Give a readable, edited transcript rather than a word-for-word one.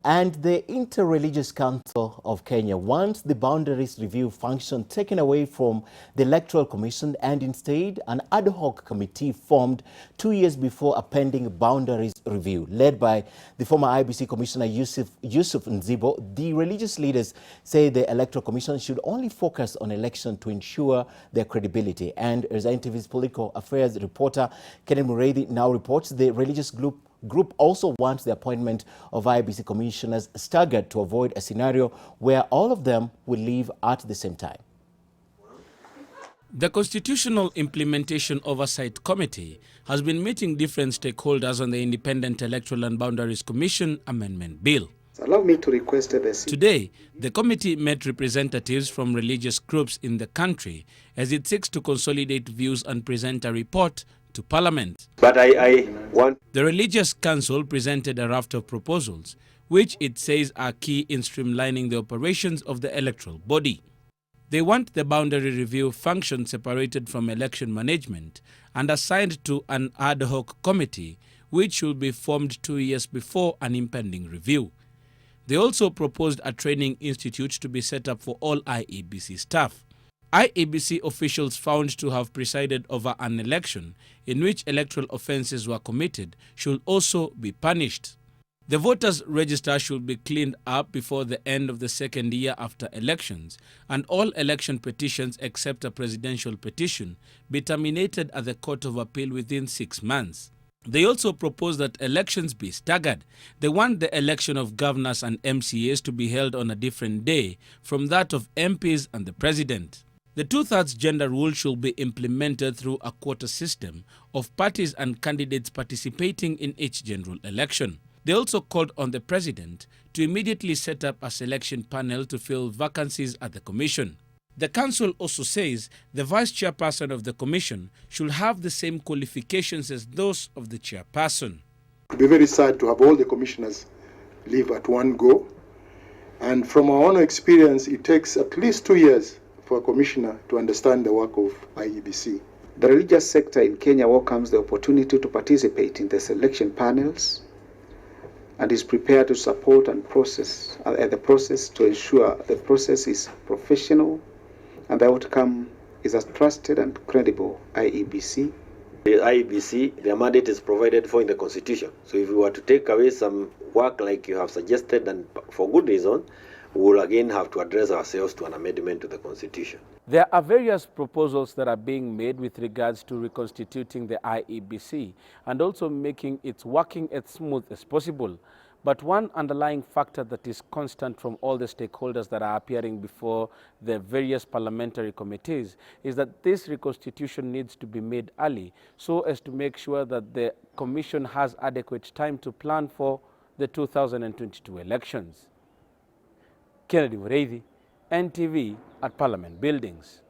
And the Inter-Religious Council of Kenya wants the boundaries review function taken away from the Electoral Commission and instead an ad hoc committee formed 2 years before a pending boundaries review. Led by the former IEBC Commissioner Yusuf Nzibo, the religious leaders say the Electoral Commission should only focus on election to ensure their credibility. And as NTV's political affairs reporter Kenneth Mureithi now reports, the religious group also wants the appointment of IEBC commissioners staggered to avoid a scenario where all of them will leave at the same time. The Constitutional Implementation Oversight Committee has been meeting different stakeholders on the Independent Electoral and Boundaries Commission Amendment Bill. Allow me to request this. Today, the committee met representatives from religious groups in the country as it seeks to consolidate views and present a report to Parliament. But The Religious Council presented a raft of proposals, which it says are key in streamlining the operations of the electoral body. They want the boundary review function separated from election management and assigned to an ad hoc committee, which should be formed 2 years before an impending review. They also proposed a training institute to be set up for all IEBC staff. IEBC officials found to have presided over an election in which electoral offences were committed should also be punished. The voters' register should be cleaned up before the end of the second year after elections, and all election petitions except a presidential petition be terminated at the Court of Appeal within 6 months. They also propose that elections be staggered. They want the election of governors and MCAs to be held on a different day from that of MPs and the president. The two-thirds gender rule should be implemented through a quota system of parties and candidates participating in each general election. They also called on the president to immediately set up a selection panel to fill vacancies at the commission. The council also says the vice chairperson of the commission should have the same qualifications as those of the chairperson. It would be very sad to have all the commissioners leave at one go. And from our own experience, it takes at least 2 years for a commissioner to understand the work of IEBC. the religious sector in Kenya welcomes the opportunity to participate in the selection panels and is prepared to support and the process to ensure the process is professional and the outcome is a trusted and credible IEBC. The IEBC, their mandate is provided for in the Constitution. So if we were to take away some work like you have suggested, and for good reason, we will again have to address ourselves to an amendment to the Constitution. There are various proposals that are being made with regards to reconstituting the IEBC and also making it working as smooth as possible. But one underlying factor that is constant from all the stakeholders that are appearing before the various parliamentary committees is that this reconstitution needs to be made early so as to make sure that the Commission has adequate time to plan for the 2022 elections. Kennedy Mureithi, NTV at Parliament Buildings.